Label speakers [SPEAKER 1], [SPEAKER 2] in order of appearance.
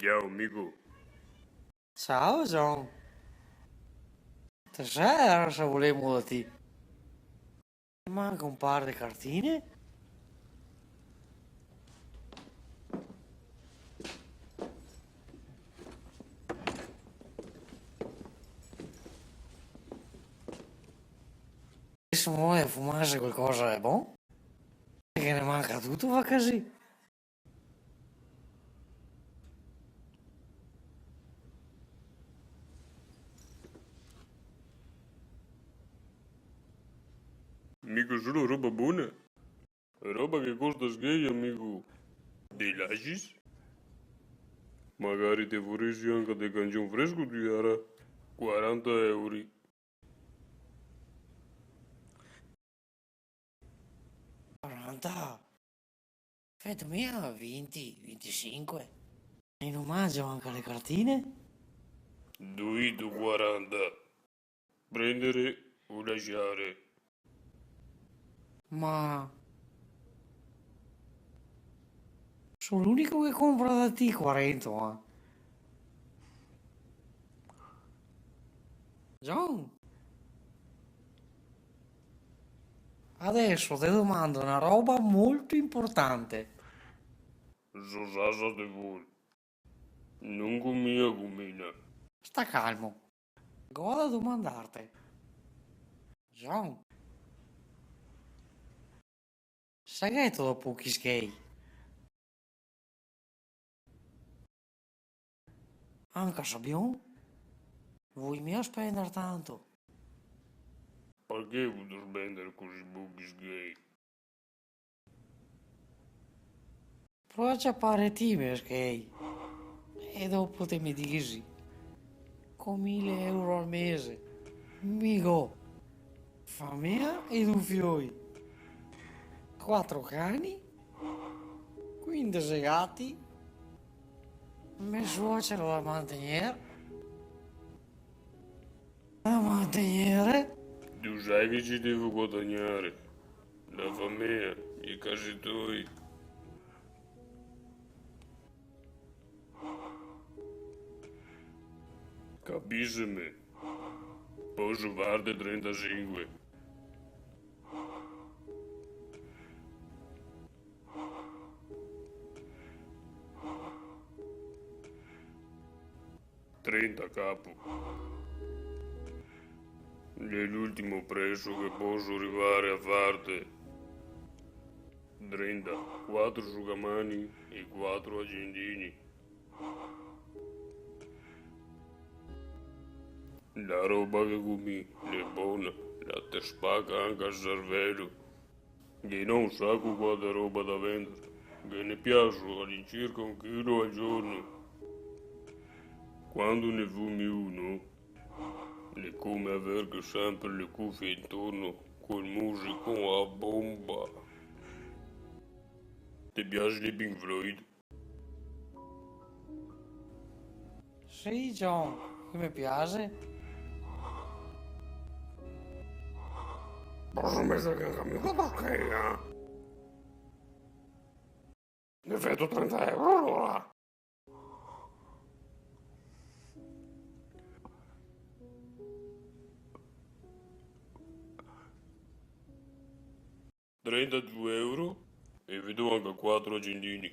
[SPEAKER 1] Ciao amico,
[SPEAKER 2] Ciao John, tesoro se volevo da te. Manca un par di cartine? Se vuoi fumarsi qualcosa è buono? Che ne manca tutto va così.
[SPEAKER 1] amico solo roba buona, roba che costa sgay amico, dei lascis, magari te vorresti anche del cangion fresco di ara, 40 euro,
[SPEAKER 2] 40, fetta mia 20, 25. E non mangio anche le cartine?
[SPEAKER 1] duito 40, prendere o lasciare,
[SPEAKER 2] Ma sono l'unico che compra da te 40, eh. John, adesso ti domando una roba molto importante.
[SPEAKER 1] so sasa te vuoi, non con mia gumina,
[SPEAKER 2] Sta calmo. Goda domandarti. John, segreto dopo chi gay? Anche Sabion? Vuoi mio spendere tanto?
[SPEAKER 1] perché vuoi spendere così pochi sgay?
[SPEAKER 2] Provaci a fare time gay. E dopo te mi dici. Con 1000 euro al mese. Migo. Famiglia e due fioi. 4 cani. 15 gatti. Me suocero da mantenere. Da mantenere.
[SPEAKER 1] Tu sai che ci devo guadagnare, la famiglia, i casi tuoi. Capisci-me? Posso farti 35. Trenta capo. È l'ultimo prezzo che posso arrivare a farti. 30. 4 asciugamani e 4 agendini. La roba che comi è buona, la te spacca anche al cervello. Che non sa quanta roba da vendere. Che ne piace all'incirca 1 chilo al giorno. Quando ne fumi uno, è come avere sempre le cuffie intorno col musico a bomba. Ti piace di Pink Floyd?
[SPEAKER 2] Sì, John, che mi piace.
[SPEAKER 1] Posso mettere anche amico perché, eh? Ne vedo 30 euro allora. 32 euro e vedo anche 4 agendini.